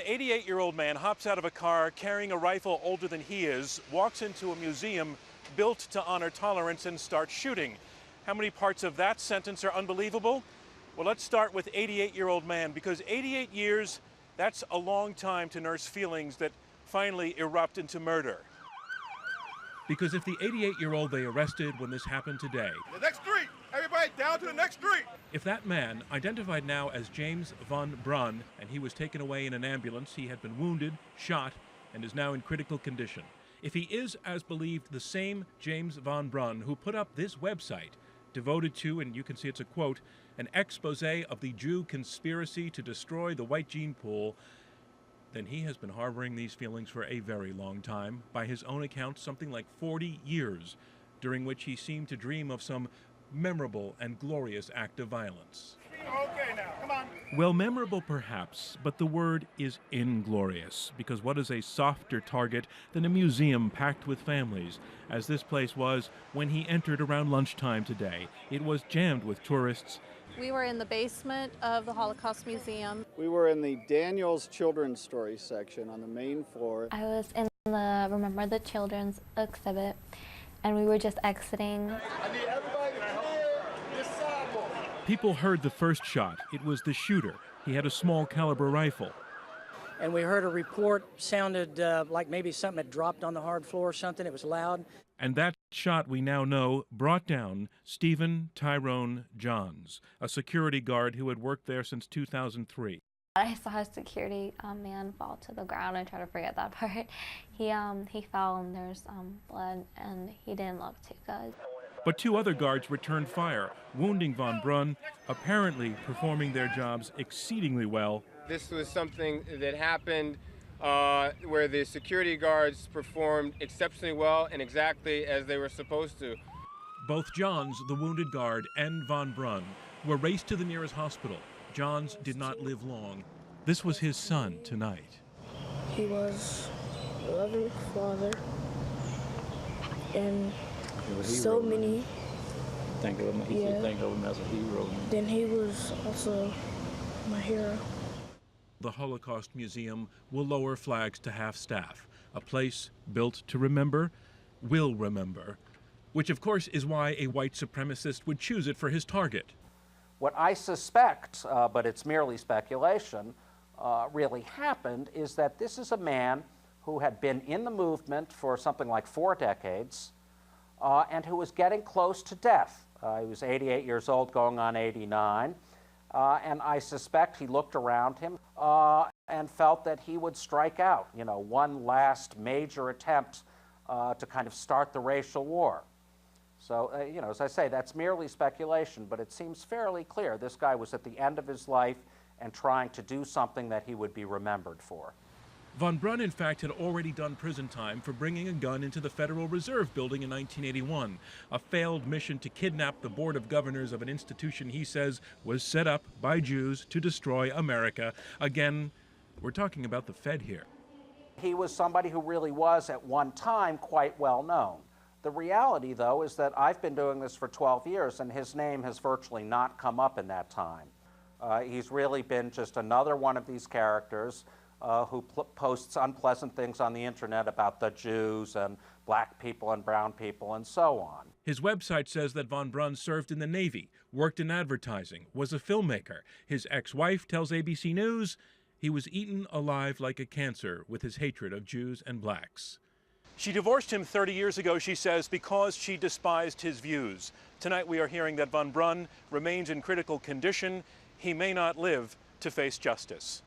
An 88-year-old man hops out of a car carrying a rifle older than he is, walks into a museum built to honor tolerance, and starts shooting. How many parts of that sentence are unbelievable? Well, let's start with 88-year-old man, because 88 years, that's a long time to nurse feelings that finally erupt into murder. Because if the 88-year-old they arrested when this happened today, the next street, everybody down to the next street. If that man, identified now as James Von Brunn, and he was taken away in an ambulance, he had been wounded, shot, and is now in critical condition. If he is, as believed, the same James Von Brunn who put up this website, devoted to, and you can see it's a quote, an expose of the Jew conspiracy to destroy the white gene pool, then he has been harboring these feelings for a very long time. By his own account, something like 40 years, during which he seemed to dream of some memorable and glorious act of violence. Okay, now, come on. Well, memorable perhaps, but the word is inglorious, because what is a softer target than a museum packed with families, as this place was when he entered around lunchtime today. It was jammed with tourists. We were in the basement of the Holocaust Museum. We were in the Daniel's Children's Story section on the main floor. I was in the Remember the Children's exhibit, and we were just exiting. I need everybody to clear this sidewalk. People heard the first shot. It was the shooter. He had a small caliber rifle. And we heard a report, sounded like maybe something had dropped on the hard floor or something. It was loud. And that shot, we now know, brought down Stephen Tyrone Johns, a security guard who had worked there since 2003. I saw a security man fall to the ground. I try to forget that part. He fell and there's blood, and he didn't look too good. But two other guards returned fire, wounding Von Brunn, apparently performing their jobs exceedingly well. This was something that happened where the security guards performed exceptionally well and exactly as they were supposed to. Both Johns, the wounded guard, and Von Brunn were raced to the nearest hospital. Johns did not live long. This was his son tonight. He was a loving father, and so many. Think of him, think of him as a hero. Then he was also my hero. The Holocaust Museum will lower flags to half-staff. A place built to remember, will remember, which of course is why a white supremacist would choose it for his target. What I suspect, but it's merely speculation, really happened is that this is a man who had been in the movement for something like 4 decades and who was getting close to death. He was 88 years old, going on 89. And I suspect he looked around him and felt that he would strike out, one last major attempt to kind of start the racial war. So, as I say, that's merely speculation, but it seems fairly clear this guy was at the end of his life and trying to do something that he would be remembered for. Von Brunn, in fact, had already done prison time for bringing a gun into the Federal Reserve Building in 1981, a failed mission to kidnap the Board of Governors of an institution he says was set up by Jews to destroy America. Again, we're talking about the Fed here. He was somebody who really was, at one time, quite well known. The reality, though, is that I've been doing this for 12 years, and his name has virtually not come up in that time. He's really been just another one of these characters who posts unpleasant things on the internet about the Jews and black people and brown people and so on. His website says that Von Brunn served in the Navy, worked in advertising, was a filmmaker. His ex-wife tells ABC News he was eaten alive like a cancer with his hatred of Jews and blacks. She divorced him 30 years ago, she says, because she despised his views. Tonight we are hearing that Von Brunn remains in critical condition. He may not live to face justice.